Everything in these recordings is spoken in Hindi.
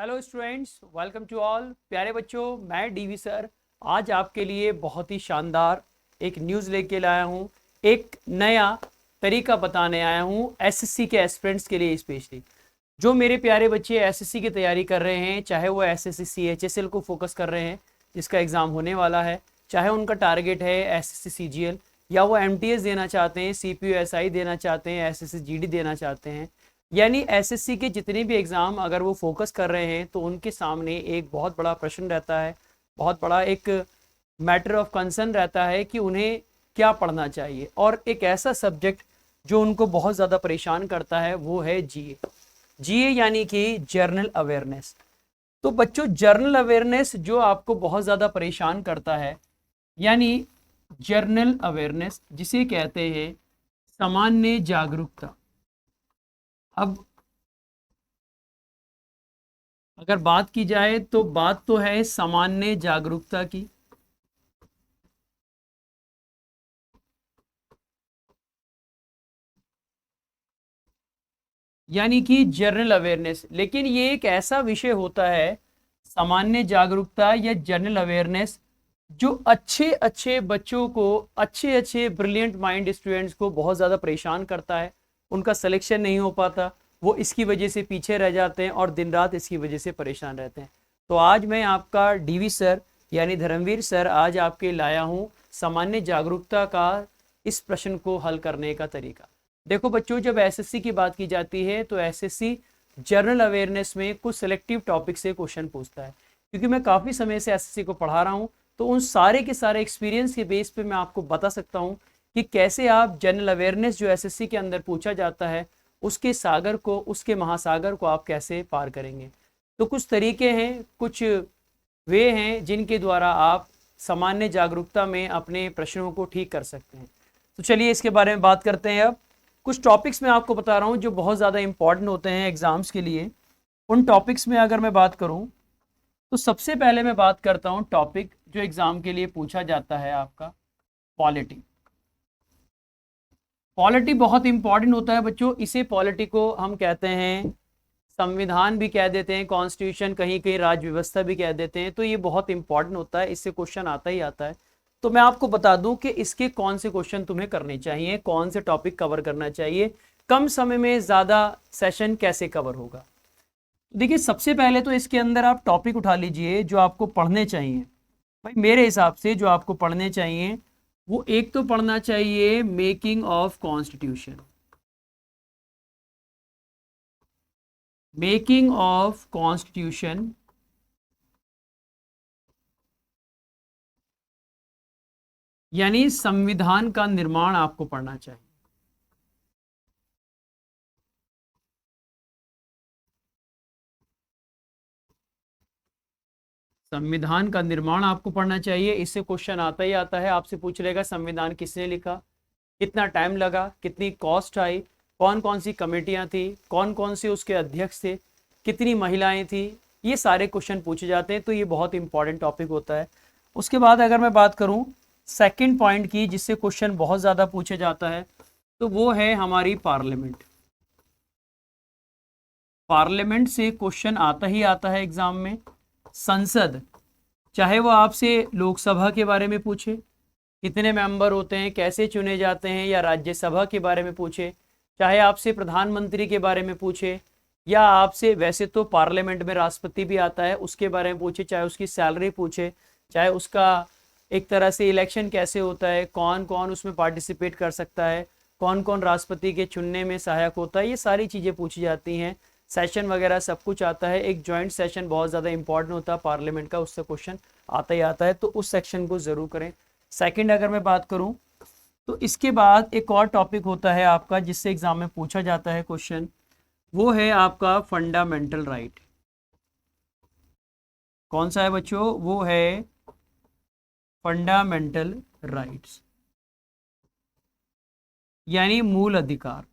Hello students, welcome to all. प्यारे बच्चों, मैं डीवी सर आज आपके लिए बहुत ही शानदार एक न्यूज़ लेके लाया हूँ। एक नया तरीका बताने आया हूँ एसएससी के एस्पिरेंट्स के लिए, स्पेशली जो मेरे प्यारे बच्चे एसएससी की तैयारी कर रहे हैं, चाहे वो एसएससी सीएचएसएल को फोकस कर रहे हैं जिसका एग्ज़ाम होने वाला है, चाहे उनका टारगेट है एसएससी सीजीएल, या वो एमटीएस देना चाहते हैं, सीपीयूएसआई देना चाहते हैं, एसएससी जीडी देना चाहते हैं, यानी एसएससी के जितने भी एग्ज़ाम अगर वो फोकस कर रहे हैं तो उनके सामने एक बहुत बड़ा प्रश्न रहता है, बहुत बड़ा एक मैटर ऑफ कंसर्न रहता है कि उन्हें क्या पढ़ना चाहिए। और एक ऐसा सब्जेक्ट जो उनको बहुत ज़्यादा परेशान करता है वो है जीए यानी कि जर्नल अवेयरनेस। तो बच्चों, जर्नल अवेयरनेस जो आपको बहुत ज़्यादा परेशान करता है, यानी जर्नल अवेयरनेस जिसे कहते हैं सामान्य जागरूकता। अब अगर बात की जाए तो बात तो है सामान्य जागरूकता की, यानी कि जनरल अवेयरनेस। लेकिन ये एक ऐसा विषय होता है सामान्य जागरूकता या जनरल अवेयरनेस जो अच्छे अच्छे बच्चों को, अच्छे अच्छे ब्रिलियंट माइंड स्टूडेंट्स को बहुत ज़्यादा परेशान करता है। उनका सिलेक्शन नहीं हो पाता, वो इसकी वजह से पीछे रह जाते हैं और दिन रात इसकी वजह से परेशान रहते हैं। तो आज मैं आपका डीवी सर यानी धर्मवीर सर आज आपके लाया हूँ सामान्य जागरूकता का इस प्रश्न को हल करने का तरीका। देखो बच्चों, जब एसएससी की बात की जाती है तो एसएससी जनरल अवेयरनेस में कुछ सिलेक्टिव टॉपिक से क्वेश्चन पूछता है। क्योंकि मैं काफ़ी समय से एसएससी को पढ़ा रहा हूँ तो उन सारे के सारे एक्सपीरियंस के बेस पे मैं आपको बता सकता हूँ कि कैसे आप जनरल अवेयरनेस जो एसएससी के अंदर पूछा जाता है उसके सागर को, उसके महासागर को आप कैसे पार करेंगे। तो कुछ तरीके हैं, कुछ वे हैं जिनके द्वारा आप सामान्य जागरूकता में अपने प्रश्नों को ठीक कर सकते हैं। तो चलिए इसके बारे में बात करते हैं। अब कुछ टॉपिक्स मैं आपको बता रहा हूँ जो बहुत ज़्यादा इंपॉर्टेंट होते हैं एग्ज़ाम्स के लिए। उन टॉपिक्स में अगर मैं बात करूँ तो सबसे पहले मैं बात करता हूँ टॉपिक जो एग्ज़ाम के लिए पूछा जाता है आपका पॉलिटी। पॉलिटी बहुत इंपॉर्टेंट होता है बच्चों। इसे पॉलिटी को हम कहते हैं संविधान भी कह देते हैं, कॉन्स्टिट्यूशन, कहीं कहीं राज्य व्यवस्था भी कह देते हैं। तो ये बहुत इंपॉर्टेंट होता है, इससे क्वेश्चन आता ही आता है। तो मैं आपको बता दूं कि इसके कौन से क्वेश्चन तुम्हें करने चाहिए, कौन से टॉपिक कवर करना चाहिए, कम समय में ज़्यादा सेशन कैसे कवर होगा। देखिए, सबसे पहले तो इसके अंदर आप टॉपिक उठा लीजिए जो आपको पढ़ने चाहिए। भाई मेरे हिसाब से जो आपको पढ़ने चाहिए वो एक तो पढ़ना चाहिए making of constitution, making of constitution, यानी संविधान का निर्माण आपको पढ़ना चाहिए। संविधान का निर्माण आपको पढ़ना चाहिए। इससे क्वेश्चन आता ही आता है, आपसे पूछ लेगा संविधान किसने लिखा, कितना टाइम लगा, कितनी कॉस्ट आई, कौन कौन सी कमेटियां थी, कौन कौन से उसके अध्यक्ष थे, कितनी महिलाएं थी। ये सारे क्वेश्चन पूछे जाते हैं। तो ये बहुत इंपॉर्टेंट टॉपिक होता है। उसके बाद अगर मैं बात करूं सेकंड पॉइंट की जिससे क्वेश्चन बहुत ज़्यादा पूछा जाता है तो वो है हमारी पार्लियामेंट। पार्लियामेंट से क्वेश्चन आता ही आता है एग्जाम में। संसद, चाहे वो आपसे लोकसभा के बारे में पूछे, कितने मेंबर होते हैं, कैसे चुने जाते हैं, या राज्यसभा के बारे में पूछे, चाहे आपसे प्रधानमंत्री के बारे में पूछे, या आपसे वैसे तो पार्लियामेंट में राष्ट्रपति भी आता है उसके बारे में पूछे, चाहे उसकी सैलरी पूछे, चाहे उसका एक तरह से इलेक्शन कैसे होता है, कौन कौन उसमें पार्टिसिपेट कर सकता है, कौन कौन राष्ट्रपति के चुनने में सहायक होता है, ये सारी चीज़ें पूछी जाती हैं। सेशन वगैरह सब कुछ आता है। एक जॉइंट सेशन बहुत ज़्यादा इंपॉर्टेंट होता है पार्लियामेंट का, उससे क्वेश्चन आता ही आता है। तो उस सेक्शन को ज़रूर करें। सेकंड अगर मैं बात करूं तो इसके बाद एक और टॉपिक होता है आपका जिससे एग्जाम में पूछा जाता है क्वेश्चन, वो है आपका फंडामेंटल राइट। कौन सा है बच्चों? वो है फंडामेंटल राइट्स, यानी मूल अधिकार।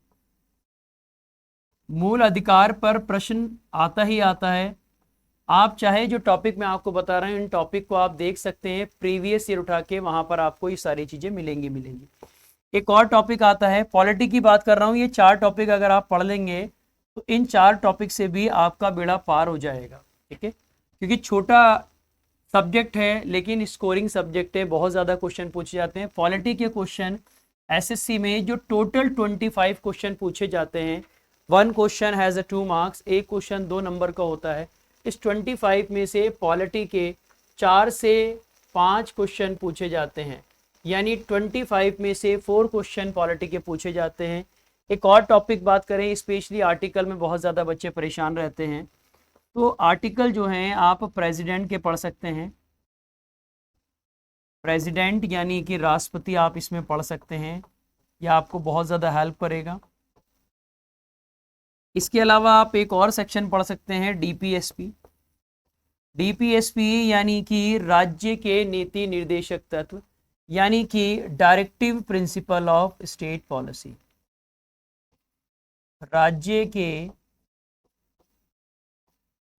मूल अधिकार पर प्रश्न आता ही आता है। आप चाहे जो टॉपिक मैं आपको बता रहा हूँ इन टॉपिक को आप देख सकते हैं प्रीवियस ईयर उठा के, वहां पर आपको ये सारी चीजें मिलेंगी। एक और टॉपिक आता है, पॉलिटी की बात कर रहा हूँ। ये 4 टॉपिक अगर आप पढ़ लेंगे तो इन 4 टॉपिक से भी आपका बेड़ा पार हो जाएगा। ठीक है, क्योंकि छोटा सब्जेक्ट है लेकिन स्कोरिंग सब्जेक्ट है, बहुत ज़्यादा क्वेश्चन पूछे जाते हैं। पॉलिटी के क्वेश्चन एसएससी में जो टोटल 25 क्वेश्चन पूछे जाते हैं, 1 क्वेश्चन हैज़ अ 2 मार्क्स, एक क्वेश्चन 2 नंबर का होता है। इस 25 में से पॉलिटी के 4 से 5 क्वेश्चन पूछे जाते हैं, यानी 25 में से 4 क्वेश्चन पॉलिटी के पूछे जाते हैं। एक और टॉपिक बात करें, स्पेशली आर्टिकल में बहुत ज़्यादा बच्चे परेशान रहते हैं, तो आर्टिकल जो हैं आप प्रेसिडेंट के पढ़ सकते हैं। प्रेसिडेंट यानी कि राष्ट्रपति, आप इसमें पढ़ सकते हैं, यह आपको बहुत ज़्यादा हेल्प करेगा। इसके अलावा आप एक और सेक्शन पढ़ सकते हैं, डीपीएसपी। डीपीएसपी यानी कि राज्य के नीति निर्देशक तत्व, यानी कि directive principle of state policy. राज्य के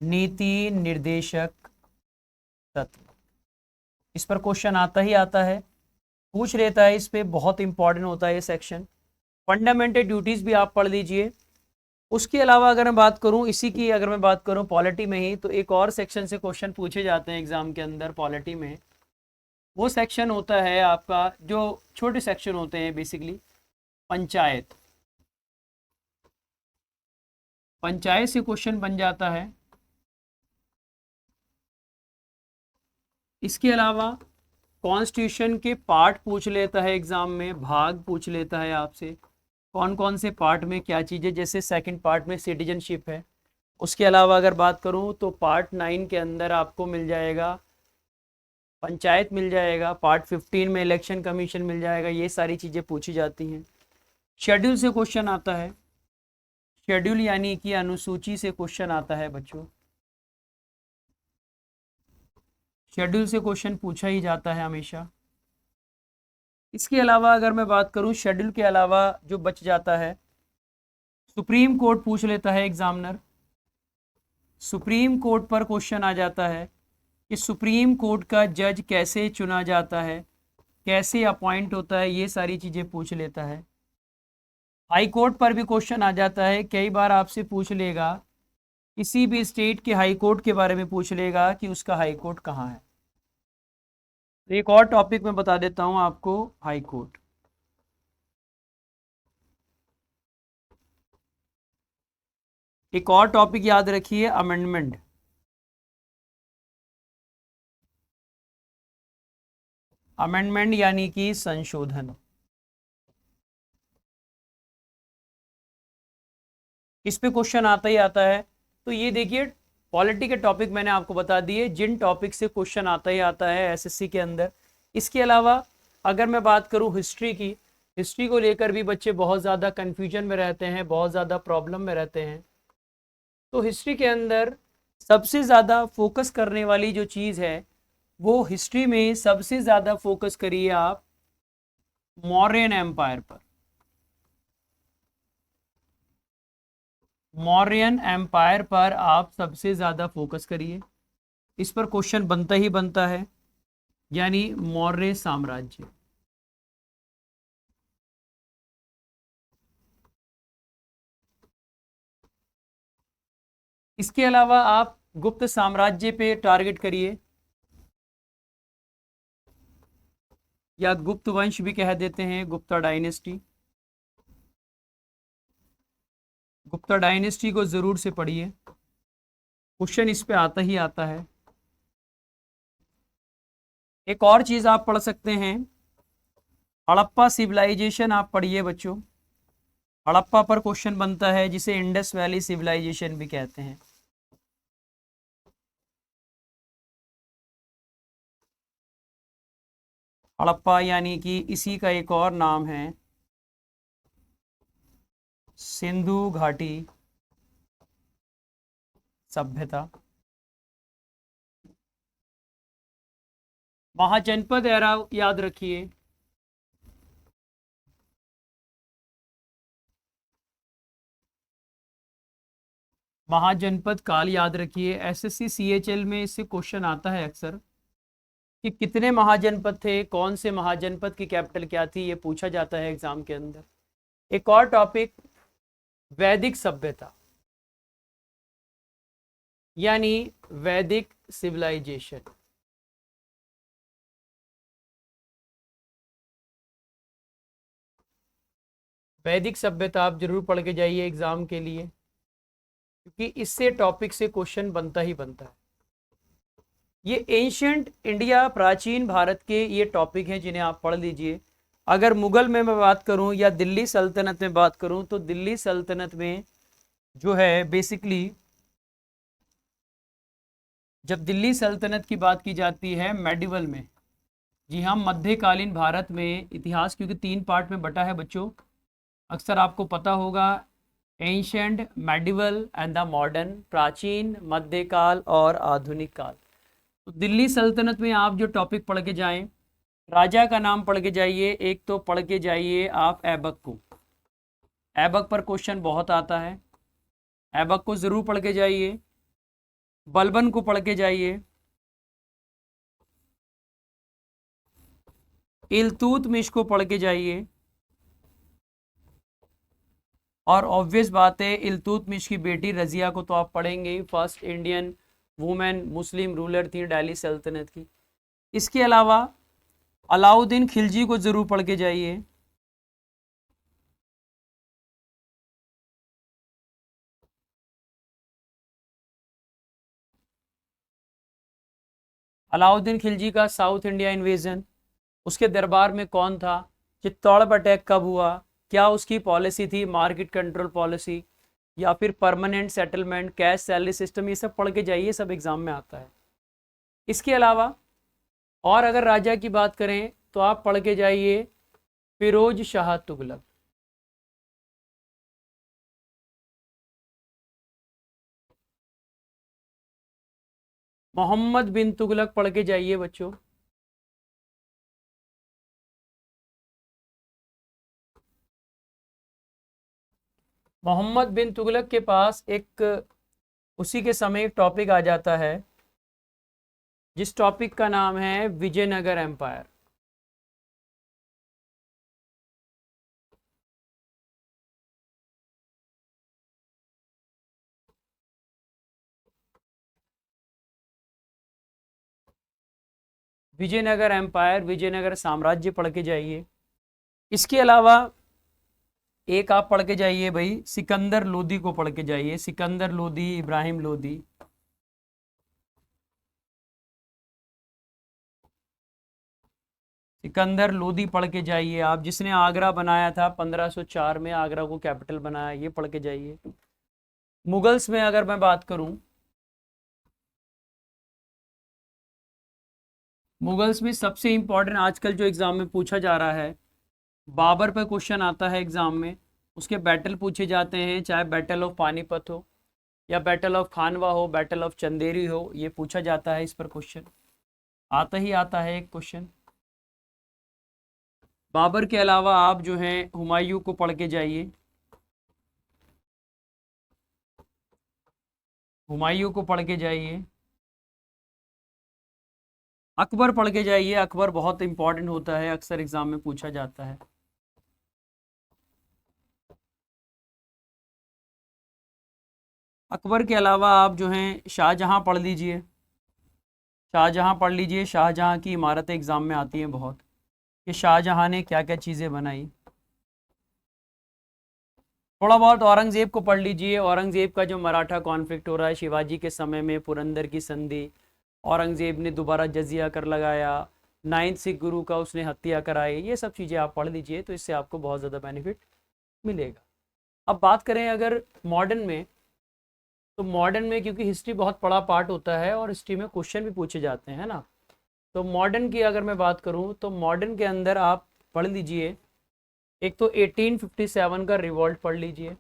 नीति निर्देशक तत्व, इस पर क्वेश्चन आता ही आता है, पूछ लेता है, इस पे बहुत इंपॉर्टेंट होता है ये सेक्शन। फंडामेंटल ड्यूटीज भी आप पढ़ लीजिए। उसके अलावा अगर मैं बात करूं, इसी की अगर मैं बात करूं पॉलिटी में ही, तो एक और सेक्शन से क्वेश्चन पूछे जाते हैं एग्जाम के अंदर पॉलिटी में। वो सेक्शन होता है आपका, जो छोटे सेक्शन होते हैं बेसिकली, पंचायत। पंचायत से क्वेश्चन बन जाता है। इसके अलावा कॉन्स्टिट्यूशन के पार्ट पूछ लेता है एग्जाम में, भाग पूछ लेता है आपसे, कौन कौन से पार्ट में क्या चीज़ें, जैसे सेकंड पार्ट में सिटीजनशिप है। उसके अलावा अगर बात करूं तो पार्ट 9 के अंदर आपको मिल जाएगा पंचायत, मिल जाएगा पार्ट 15 में इलेक्शन कमीशन मिल जाएगा, ये सारी चीज़ें पूछी जाती हैं। शेड्यूल से क्वेश्चन आता है, शेड्यूल यानी कि अनुसूची से क्वेश्चन आता है बच्चों, शेड्यूल से क्वेश्चन पूछा ही जाता है हमेशा। इसके अलावा अगर मैं बात करूं, शेड्यूल के अलावा जो बच जाता है, सुप्रीम कोर्ट पूछ लेता है एग्जामिनर। सुप्रीम कोर्ट पर क्वेश्चन आ जाता है कि सुप्रीम कोर्ट का जज कैसे चुना जाता है, कैसे अपॉइंट होता है, ये सारी चीज़ें पूछ लेता है। हाई कोर्ट पर भी क्वेश्चन आ जाता है, कई बार आपसे पूछ लेगा, किसी भी स्टेट के हाई कोर्ट के बारे में पूछ लेगा कि उसका हाई कोर्ट कहाँ है। तो एक और टॉपिक मैं बता देता हूँ आपको, हाई कोर्ट। एक और टॉपिक याद रखिए, अमेंडमेंट। अमेंडमेंट यानी कि संशोधन। इस पे क्वेश्चन आता ही आता है। तो ये देखिए, पॉलिटी के टॉपिक मैंने आपको बता दिए, जिन टॉपिक से क्वेश्चन आता ही आता है एसएससी के अंदर। इसके अलावा अगर मैं बात करूं हिस्ट्री की, हिस्ट्री को लेकर भी बच्चे बहुत ज़्यादा कन्फ्यूजन में रहते हैं, बहुत ज़्यादा प्रॉब्लम में रहते हैं। तो हिस्ट्री के अंदर सबसे ज़्यादा फोकस करने वाली जो चीज़ है, वो हिस्ट्री में सबसे ज़्यादा फोकस करिए आप मौर्यन एम्पायर पर। मौर्यन एम्पायर पर आप सबसे ज़्यादा फोकस करिए, इस पर क्वेश्चन बनता ही बनता है, यानी मौर्य साम्राज्य। इसके अलावा आप गुप्त साम्राज्य पे टारगेट करिए, या गुप्त वंश भी कह देते हैं, गुप्ता डायनेस्टी। गुप्ता डायनेस्टी को जरूर से पढ़िए, क्वेश्चन इस पे आता ही आता है। एक और चीज आप पढ़ सकते हैं, हड़प्पा सिविलाइजेशन आप पढ़िए बच्चों। हड़प्पा पर क्वेश्चन बनता है, जिसे इंडस वैली सिविलाइजेशन भी कहते हैं। हड़प्पा यानी कि इसी का एक और नाम है सिंधु घाटी सभ्यता। महाजनपद एरा याद रखिए, महाजनपद काल याद रखिए। एसएससी सीएचएल में इससे क्वेश्चन आता है अक्सर कि कितने महाजनपद थे, कौन से महाजनपद की कैपिटल क्या थी, ये पूछा जाता है एग्जाम के अंदर। एक और टॉपिक, वैदिक सभ्यता, यानी वैदिक सिविलाइजेशन। वैदिक सभ्यता आप जरूर पढ़ के जाइए एग्जाम के लिए, क्योंकि इससे टॉपिक से क्वेश्चन बनता ही बनता है। ये एंशियंट इंडिया, प्राचीन भारत के ये टॉपिक हैं जिन्हें आप पढ़ लीजिए। अगर मुगल में मैं बात करूं या दिल्ली सल्तनत में बात करूं, तो दिल्ली सल्तनत में जो है बेसिकली, जब दिल्ली सल्तनत की बात की जाती है मेडिवल में, जी हाँ, मध्यकालीन भारत में इतिहास क्योंकि 3 पार्ट में बटा है बच्चों, अक्सर आपको पता होगा, ancient, medieval and the modern, प्राचीन, मध्यकाल और आधुनिक काल। तो दिल्ली सल्तनत में आप जो टॉपिक पढ़ के जाएं, राजा का नाम पढ़ के जाइए। एक तो पढ़ के जाइए आप ऐबक को, ऐबक पर क्वेश्चन बहुत आता है, ऐबक को ज़रूर पढ़ के जाइए। बलबन को पढ़ के जाइए। इल्तुतमिश को पढ़ के जाइए। और ऑब्वियस बात है, इल्तुतमिश की बेटी रजिया को तो आप पढ़ेंगे ही, first Indian women Muslim ruler थी दिल्ली सल्तनत की। इसके अलावा अलाउद्दीन खिलजी को ज़रूर पढ़ के जाइए। अलाउद्दीन खिलजी का साउथ इंडिया इन्वेजन, उसके दरबार में कौन था, चित्तौड़ अटैक कब हुआ, क्या उसकी पॉलिसी थी, मार्केट कंट्रोल पॉलिसी या फिर permanent settlement, cash salary system, ये सब पढ़ के जाइए, सब एग्जाम में आता है। इसके अलावा और अगर राजा की बात करें तो आप पढ़ के जाइए फिरोज शाह तुगलक। मोहम्मद बिन तुगलक पढ़ के जाइए बच्चों। मोहम्मद बिन तुगलक के पास एक उसी के समय एक टॉपिक आ जाता है, जिस टॉपिक का नाम है विजयनगर एम्पायर। विजयनगर एम्पायर, विजयनगर साम्राज्य पढ़ के जाइए। इसके अलावा एक आप पढ़ के जाइए भाई, सिकंदर लोदी को पढ़ के जाइए, सिकंदर लोदी, इब्राहिम लोदी। सिकंदर लोदी पढ़ के जाइए आप, जिसने आगरा बनाया था 1504 में, आगरा को कैपिटल बनाया, ये पढ़ के जाइए। मुगल्स में अगर मैं बात करूं, मुगल्स में सबसे इंपॉर्टेंट आजकल जो एग्जाम में पूछा जा रहा है, बाबर पर क्वेश्चन आता है एग्जाम में, उसके बैटल पूछे जाते हैं, चाहे बैटल ऑफ पानीपत हो या बैटल ऑफ खानवा हो, बैटल ऑफ चंदेरी हो, ये पूछा जाता है, इस पर क्वेश्चन आता ही आता है एक क्वेश्चन। बाबर के अलावा आप जो हैं हुमायूं को पढ़ के जाइए, हुमायूं को पढ़ के जाइए। अकबर पढ़ के जाइए, अकबर बहुत इंपॉर्टेंट होता है, अक्सर एग्जाम में पूछा जाता है। अकबर के अलावा आप जो हैं शाहजहां पढ़ लीजिए, शाहजहां पढ़ लीजिए। शाहजहां की इमारतें एग्जाम में आती हैं बहुत, कि शाहजहां ने क्या क्या चीज़ें बनाई। थोड़ा बहुत औरंगज़ेब को पढ़ लीजिए, औरंगज़ेब का जो मराठा कॉन्फ्लिक्ट हो रहा है शिवाजी के समय में, पुरंदर की संधि, औरंगज़ेब ने दोबारा जजिया कर लगाया, 9th सिख गुरु का उसने हत्या कराई, ये सब चीज़ें आप पढ़ लीजिए, तो इससे आपको बहुत ज़्यादा बेनिफिट मिलेगा। अब बात करें अगर मॉडर्न में, तो मॉडर्न में क्योंकि हिस्ट्री बहुत बड़ा पार्ट होता है और हिस्ट्री में क्वेश्चन भी पूछे जाते हैं ना, तो मॉडर्न की अगर मैं बात करूं तो मॉडर्न के अंदर आप पढ़ लीजिए, एक तो 1857 का रिवॉल्ट पढ़ लीजिए,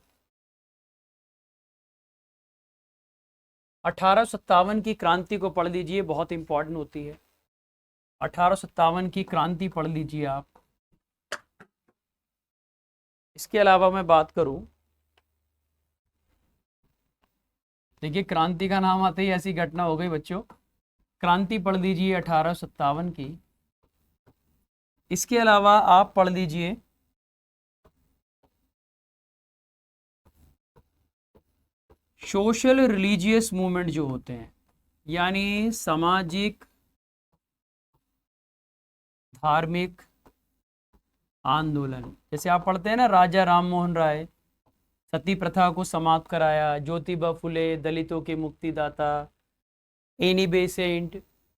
1857 की क्रांति को पढ़ लीजिए, बहुत इंपॉर्टेंट होती है, 1857 की क्रांति पढ़ लीजिए आप। इसके अलावा मैं बात करूं, देखिए क्रांति का नाम आते ही ऐसी घटना हो गई बच्चों, क्रांति पढ़ लीजिए 1857 की। इसके अलावा आप पढ़ लीजिए सोशल रिलीजियस मूवमेंट जो होते हैं, यानी सामाजिक धार्मिक आंदोलन। जैसे आप पढ़ते हैं ना, राजा राम मोहन राय सती प्रथा को समाप्त कराया, ज्योतिबा फुले दलितों के मुक्तिदाता, एनी बेसेंट,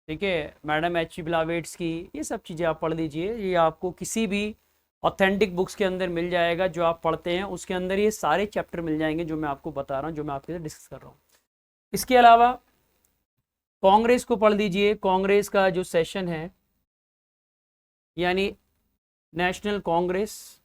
ठीक है, मैडम एच ब्लावेट्स की, ये सब चीज़ें आप पढ़ लीजिए। ये आपको किसी भी ऑथेंटिक बुक्स के अंदर मिल जाएगा, जो आप पढ़ते हैं उसके अंदर ये सारे चैप्टर मिल जाएंगे जो मैं आपको बता रहा हूँ, जो मैं आपके साथ डिस्कस कर रहा हूँ। इसके अलावा कांग्रेस को पढ़ लीजिए। कांग्रेस का जो सेशन है, यानी नेशनल कांग्रेस,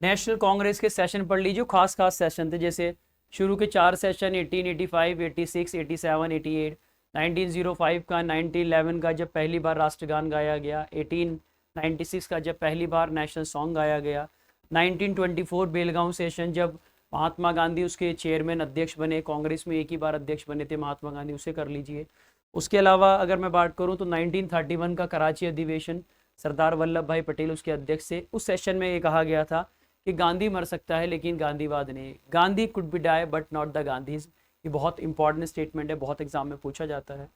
नेशनल कांग्रेस के सेशन पढ़ लीजिए। खास खास सेशन थे, जैसे शुरू के 4 सेशन 1885, 86, 87, 88, 1905 का, 1911 का जब पहली बार राष्ट्रगान गाया गया, 1896 का जब पहली बार नेशनल सॉन्ग गाया गया, 1924 बेलगांव सेशन जब महात्मा गांधी उसके चेयरमैन अध्यक्ष बने, कांग्रेस में एक ही बार अध्यक्ष बने थे महात्मा गांधी, उसे कर लीजिए। उसके अलावा अगर मैं बात करूं तो 1931 का कराची अधिवेशन, सरदार वल्लभ भाई पटेल उसके अध्यक्ष से, उस सेशन में ये कहा गया था कि गांधी मर सकता है लेकिन गांधीवाद नहीं, Gandhi could be die but not the Gandhis. ये बहुत इंपॉर्टेंट स्टेटमेंट है, बहुत एग्जाम में पूछा जाता है।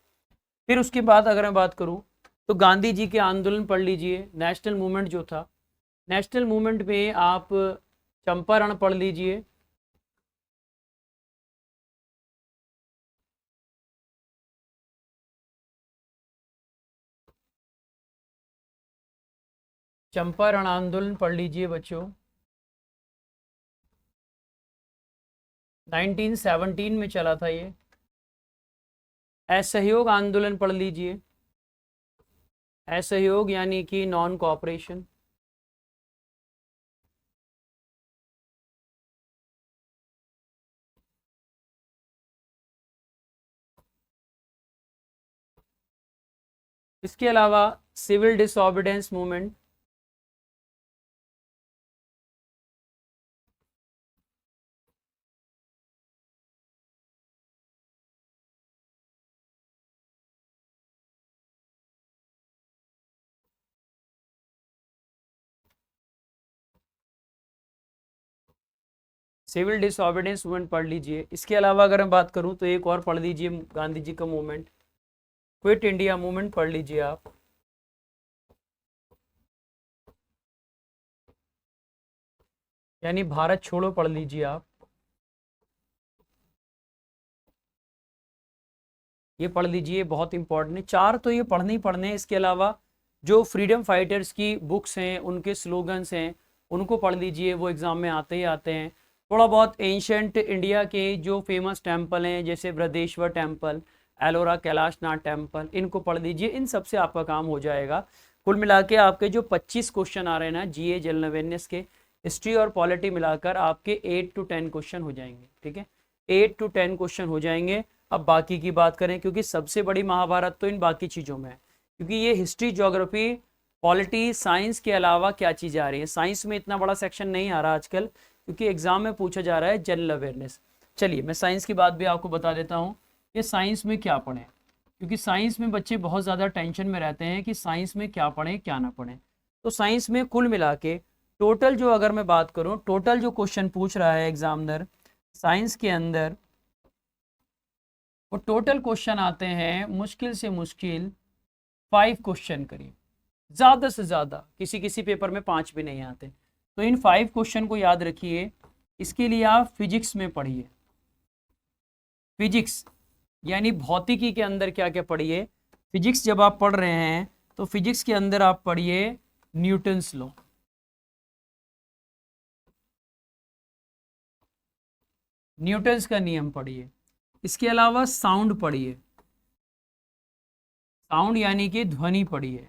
फिर उसके बाद अगर मैं बात करूं तो गांधी जी के आंदोलन पढ़ लीजिए। नेशनल मूवमेंट जो था, नेशनल मूवमेंट में आप चंपारण पढ़ लीजिए, चंपारण आंदोलन पढ़ लीजिए बच्चों, 1917 में चला था ये। असहयोग आंदोलन पढ़ लीजिए, असहयोग यानी कि नॉन कोऑपरेशन। इसके अलावा civil disobedience movement, civil disobedience movement पढ़ लीजिए। इसके अलावा अगर मैं बात करूं तो एक और पढ़ लीजिए, गांधी जी का मूवमेंट, क्विट इंडिया मूवमेंट पढ़ लीजिए आप। यानी भारत छोड़ो पढ़ लीजिए आप, ये पढ़ लीजिए, बहुत इंपॉर्टेंट है। 4 तो ये पढ़ने ही पढ़ने हैं। इसके अलावा जो फ्रीडम फाइटर्स की बुक्स हैं, उनके स्लोगन्स हैं, उनको पढ़ लीजिए, वो एग्जाम में आते ही आते हैं। थोड़ा बहुत एंशंट इंडिया के जो फेमस टेम्पल हैं, जैसे बृहदेश्वर टेम्पल, एलोरा कैलाशनाथ टेम्पल, इनको पढ़ लीजिए। इन सब से आपका काम हो जाएगा। कुल मिला के आपके जो 25 क्वेश्चन आ रहे हैं ना जीए जनरल अवेयरनेस के, हिस्ट्री और पॉलिटी मिलाकर आपके 8 to 10 क्वेश्चन हो जाएंगे, ठीक है, 8 to 10 क्वेश्चन हो जाएंगे। अब बाकी की बात करें, क्योंकि सबसे बड़ी महाभारत तो इन बाकी चीज़ों में है, क्योंकि ये हिस्ट्री, ज्योग्राफी, पॉलिटी, साइंस के अलावा क्या चीज़ें आ रही हैं। साइंस में इतना बड़ा सेक्शन नहीं आ रहा आजकल, क्योंकि एग्जाम में पूछा जा रहा है जनरल अवेयरनेस। चलिए मैं साइंस की बात भी आपको बता देता हूँ कि साइंस में क्या पढ़ें, क्योंकि साइंस में बच्चे बहुत ज़्यादा टेंशन में रहते हैं कि साइंस में क्या पढ़ें क्या ना पढ़ें। तो साइंस में कुल मिला के टोटल जो, अगर मैं बात करूँ टोटल जो क्वेश्चन पूछ रहा है एग्जामिनर साइंस के अंदर, वो टोटल क्वेश्चन आते हैं मुश्किल से मुश्किल 5 क्वेश्चन करीब, ज़्यादा से ज़्यादा, किसी किसी पेपर में 5 भी नहीं आते। तो इन 5 क्वेश्चन को याद रखिए। इसके लिए आप फिजिक्स में पढ़िए, फिजिक्स यानी भौतिकी के अंदर क्या क्या पढ़िए। फिजिक्स जब आप पढ़ रहे हैं तो फिजिक्स के अंदर आप पढ़िए न्यूटन्स लॉ, न्यूटन्स का नियम पढ़िए। इसके अलावा साउंड पढ़िए, साउंड यानी कि ध्वनि पढ़िए।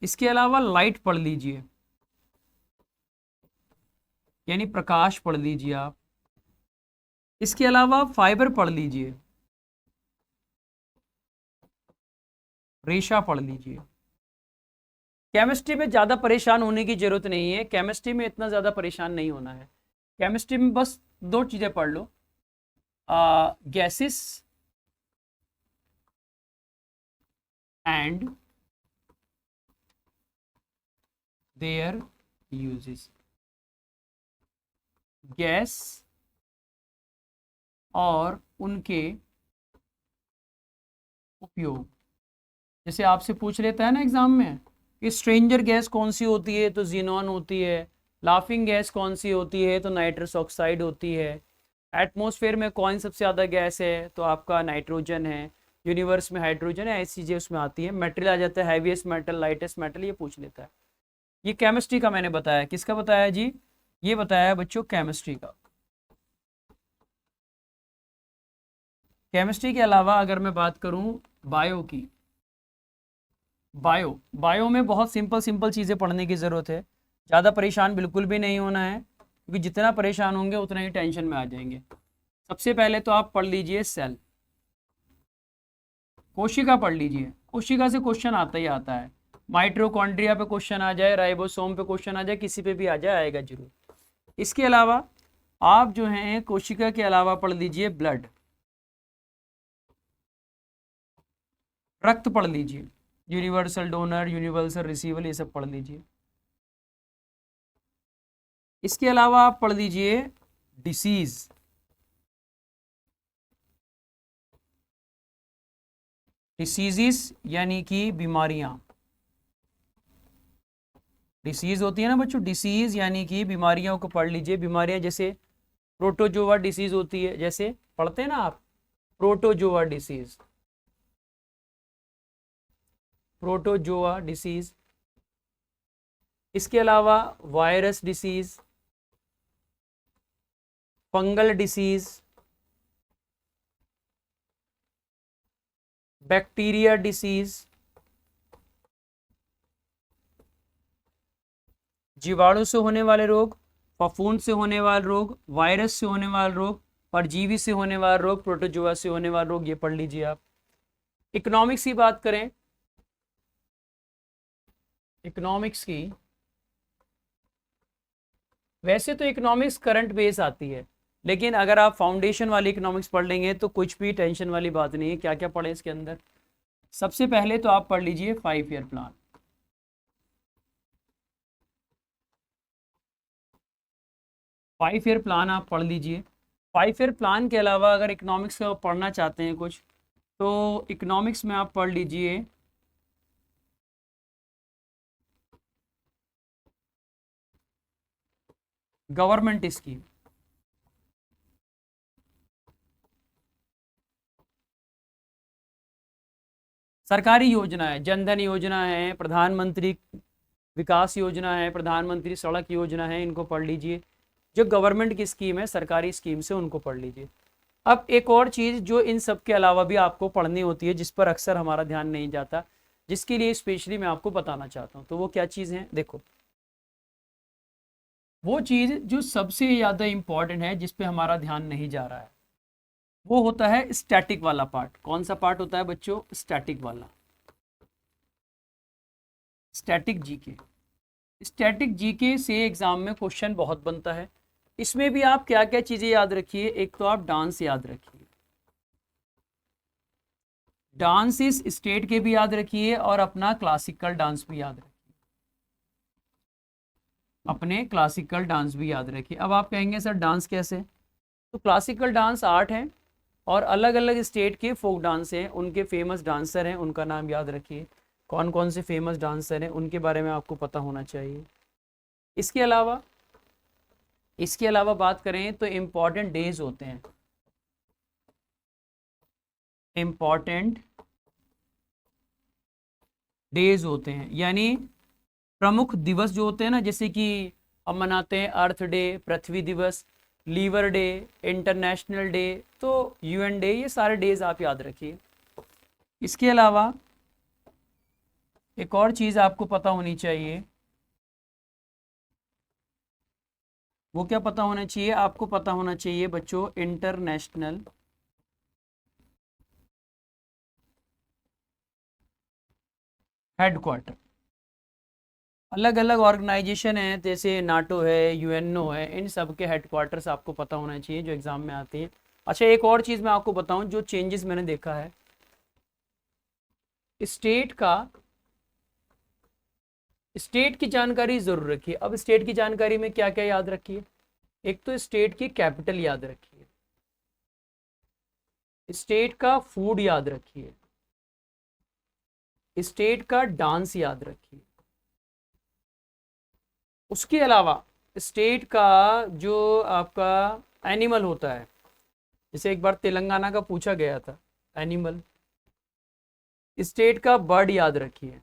इसके अलावा लाइट पढ़ लीजिए, यानी प्रकाश पढ़ लीजिए आप। इसके अलावा फाइबर पढ़ लीजिए, रेशा पढ़ लीजिए। केमिस्ट्री में ज़्यादा परेशान होने की जरूरत नहीं है, केमिस्ट्री में इतना ज़्यादा परेशान नहीं होना है। केमिस्ट्री में बस 2 चीज़ें पढ़ लो, gases and their uses, gas और उनके उपयोग। जैसे आपसे पूछ लेता है ना एग्जाम में कि स्ट्रेंजर गैस कौन सी होती है, तो जीनॉन होती है। लाफिंग गैस कौन सी होती है, तो नाइट्रस ऑक्साइड होती है। एटमॉस्फेयर में कौन सबसे ज़्यादा गैस है, तो आपका नाइट्रोजन है। यूनिवर्स में हाइड्रोजन है, ऐसी चीज़ें उसमें आती है। मेटेरियल आ जाता है, हैवीएस्ट मेटल, लाइटेस्ट मेटल, ये पूछ लेता है। ये केमिस्ट्री का मैंने बताया, किसका बताया जी, ये बताया है बच्चों केमिस्ट्री का। केमिस्ट्री के अलावा अगर मैं बात करूं बायो की, बायो में बहुत सिंपल सिंपल चीज़ें पढ़ने की ज़रूरत है। ज़्यादा परेशान बिल्कुल भी नहीं होना है, क्योंकि जितना परेशान होंगे उतना ही टेंशन में आ जाएंगे। सबसे पहले तो आप पढ़ लीजिए सेल, कोशिका पढ़ लीजिए। कोशिका से क्वेश्चन आता ही आता है। माइट्रोकॉन्ड्रिया पे क्वेश्चन आ जाए, राइबोसोम पे क्वेश्चन आ जाए, किसी पे भी आ जाए, आएगा जरूर। इसके अलावा आप जो हैं कोशिका के अलावा पढ़ लीजिए ब्लड, रक्त पढ़ लीजिए, यूनिवर्सल डोनर, यूनिवर्सल रिसीवर, ये सब पढ़ लीजिए। इसके अलावा आप पढ़ लीजिए डिसीज, डिसीजेस यानी कि बीमारियां। डिसीज होती है ना बच्चों, डिसीज यानी कि बीमारियों को पढ़ लीजिए। बीमारियां जैसे प्रोटोजोआ डिसीज होती है, जैसे पढ़ते हैं ना आप, प्रोटोजोआ डिसीज, प्रोटोजोआ डिसीज। इसके अलावा virus disease, fungal disease, bacteria disease, जीवाणु से होने वाले रोग, फफूंद से होने वाले रोग, वायरस से होने वाले रोग, परजीवी से होने वाले रोग, प्रोटोजोआ से होने वाले रोग, ये पढ़ लीजिए आप। इकोनॉमिक्स की बात करें, इकोनॉमिक्स की, वैसे तो इकोनॉमिक्स करंट बेस आती है, लेकिन अगर आप फाउंडेशन वाली इकोनॉमिक्स पढ़ लेंगे तो कुछ भी टेंशन वाली बात नहीं है। क्या क्या पढ़े इसके अंदर, सबसे पहले तो आप पढ़ लीजिए 5 ईयर प्लान। 5 ईयर प्लान आप पढ़ लीजिए। 5 ईयर प्लान के अलावा अगर इकोनॉमिक्स का पढ़ना चाहते हैं कुछ, तो इकोनॉमिक्स में आप पढ़ लीजिए गवर्नमेंट स्कीम, सरकारी योजना है, जनधन योजना है, प्रधानमंत्री विकास योजना है, प्रधानमंत्री सड़क योजना है, इनको पढ़ लीजिए। जो गवर्नमेंट की स्कीम है, सरकारी स्कीम से, उनको पढ़ लीजिए। अब एक और चीज़ जो इन सब के अलावा भी आपको पढ़नी होती है, जिस पर अक्सर हमारा ध्यान नहीं जाता, जिसके लिए स्पेशली मैं आपको बताना चाहता हूँ, तो वो क्या चीज़ है, देखो वो चीज़ जो सबसे ज़्यादा इम्पॉर्टेंट है, जिस पे हमारा ध्यान नहीं जा रहा है, वो होता है स्टैटिक वाला पार्ट। कौन सा पार्ट होता है बच्चों, स्टैटिक वाला, स्टैटिक जीके। स्टैटिक जीके से एग्जाम में क्वेश्चन बहुत बनता है। इसमें भी आप क्या क्या चीज़ें याद रखिए, एक तो आप डांस याद रखिए, डांस इस स्टेट के भी याद रखिए, और अपना क्लासिकल डांस भी याद रखिए, अपने क्लासिकल डांस भी याद रखिए। अब आप कहेंगे सर डांस कैसे, तो क्लासिकल डांस आर्ट है, और अलग अलग स्टेट के फोक डांस हैं, उनके फेमस डांसर हैं, उनका नाम याद रखिए। कौन कौन से फेमस डांसर हैं उनके बारे में आपको पता होना चाहिए। इसके अलावा बात करें तो इम्पॉर्टेंट डेज होते हैं, इम्पॉर्टेंट डेज होते हैं, यानी प्रमुख दिवस जो होते हैं ना, जैसे कि हम मनाते हैं अर्थ डे, पृथ्वी दिवस, लीवर डे, इंटरनेशनल डे, तो यूएन डे, ये सारे डेज आप याद रखिए। इसके अलावा एक और चीज़ आपको पता होनी चाहिए, वो क्या पता होना चाहिए, आपको पता होना चाहिए बच्चों इंटरनेशनल हेडक्वार्टर। अलग अलग ऑर्गेनाइजेशन है, जैसे नाटो है, यूएनओ है, इन सब के हेडक्वार्टर्स आपको पता होना चाहिए जो एग्जाम में आती है। अच्छा, एक और चीज़ मैं आपको बताऊं, जो चेंजेस मैंने देखा है, स्टेट का स्टेट की जानकारी जरूर रखिए। अब स्टेट की जानकारी में क्या क्या याद रखिए, एक तो स्टेट की कैपिटल याद रखिए, स्टेट का फूड याद रखिए, स्टेट का डांस याद रखिए, उसके अलावा स्टेट का जो आपका एनिमल होता है, जैसे एक बार तेलंगाना का पूछा गया था एनिमल, स्टेट का बर्ड याद रखिए,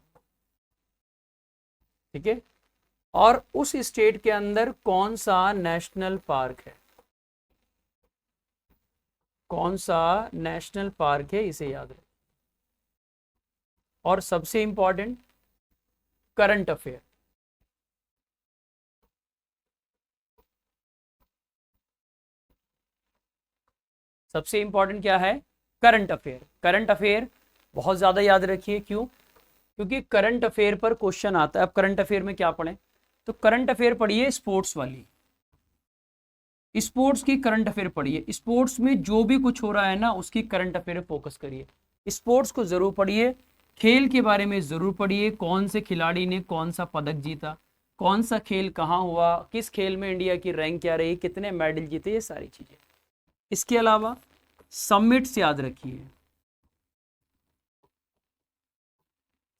ठीक है, और उस स्टेट के अंदर कौन सा नेशनल पार्क है, कौन सा नेशनल पार्क है, इसे याद रखिए। और सबसे इंपॉर्टेंट करंट अफेयर, सबसे इंपॉर्टेंट क्या है, करंट अफेयर। करंट अफेयर बहुत ज्यादा याद रखिए, क्यों, क्योंकि करंट अफेयर पर क्वेश्चन आता है। अब करंट अफेयर में क्या पढ़ें, तो करंट अफेयर पढ़िए स्पोर्ट्स वाली, स्पोर्ट्स की करंट अफेयर पढ़िए, स्पोर्ट्स में जो भी कुछ हो रहा है ना उसकी करंट अफेयर फोकस करिए, स्पोर्ट्स को जरूर पढ़िए। खेल के बारे में जरूर पढ़िए, कौन से खिलाड़ी ने कौन सा पदक जीता, कौन सा खेल कहाँ हुआ, किस खेल में इंडिया की रैंक क्या रही, कितने मेडल जीते, ये सारी चीजें। इसके अलावा समिट्स याद रखिए,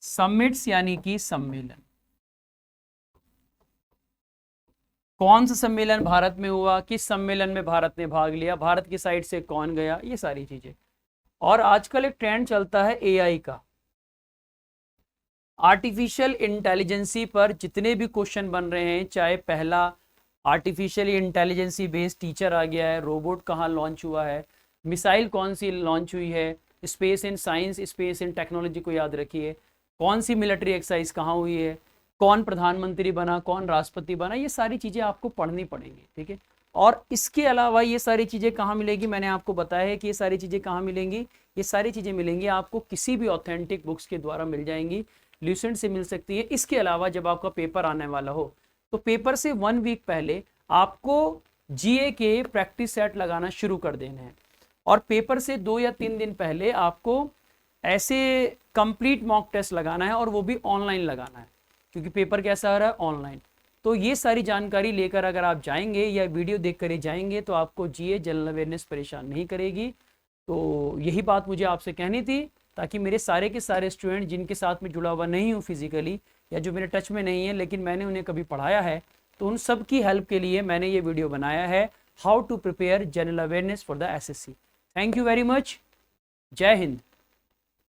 समिट्स यानी कि सम्मेलन, कौन सा सम्मेलन भारत में हुआ, किस सम्मेलन में भारत ने भाग लिया, भारत की साइड से कौन गया, ये सारी चीजें। और आजकल एक ट्रेंड चलता है एआई का, आर्टिफिशियल इंटेलिजेंसी पर जितने भी क्वेश्चन बन रहे हैं, चाहे पहला आर्टिफिशियल इंटेलिजेंसी बेस्ड टीचर आ गया है, रोबोट कहाँ लॉन्च हुआ है, मिसाइल कौन सी लॉन्च हुई है, space in science, space in technology को याद रखिए, कौन सी मिलिट्री एक्सरसाइज कहाँ हुई है, कौन प्रधानमंत्री बना, कौन राष्ट्रपति बना, ये सारी चीज़ें आपको पढ़नी पड़ेंगी, ठीक है। और इसके अलावा ये सारी चीज़ें कहाँ मिलेगी, मैंने आपको बताया है कि ये सारी चीज़ें कहाँ मिलेंगी, ये सारी चीज़ें मिलेंगी आपको किसी भी ऑथेंटिक बुक्स के द्वारा मिल जाएंगी, ल्यूसेंट से मिल सकती है। इसके अलावा जब आपका पेपर आने वाला हो तो पेपर से 1 वीक पहले आपको जीए के प्रैक्टिस सेट लगाना शुरू कर देने हैं, और पेपर से 2 या 3 दिन पहले आपको ऐसे कंप्लीट मॉक टेस्ट लगाना है, और वो भी ऑनलाइन लगाना है, क्योंकि पेपर कैसा आ रहा है, ऑनलाइन। तो ये सारी जानकारी लेकर अगर आप जाएंगे या वीडियो देख कर ही जाएंगे तो आपको जीए जनरल अवेयरनेस परेशान नहीं करेगी। तो यही बात मुझे आपसे कहनी थी, ताकि मेरे सारे के सारे स्टूडेंट जिनके साथ में जुड़ा हुआ नहीं हूँ फिजिकली, या जो मेरे टच में नहीं है लेकिन मैंने उन्हें कभी पढ़ाया है, तो उन सब की हेल्प के लिए मैंने ये वीडियो बनाया है, how to prepare general awareness for the SSC. Thank you very much. जय हिंद।